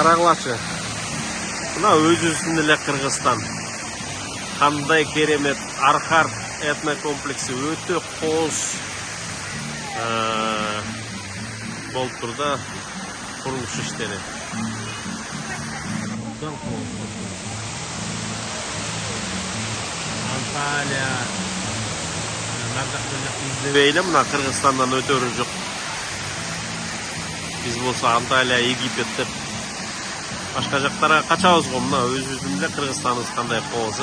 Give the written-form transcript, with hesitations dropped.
Қараңлашы. Мына өз-өзінен эле Кыргызстан. Кандай керемет Архар этнокомплекси өтө кооз болуп турда курулуш иштери. Анталия издебейле мына Кыргызстандан өтөрү жок. Биз болсо Анталия, Египет деп башка жактарга качабыз го, мына өзүбүздүн эле Кыргызстаныбыз кандай кооз.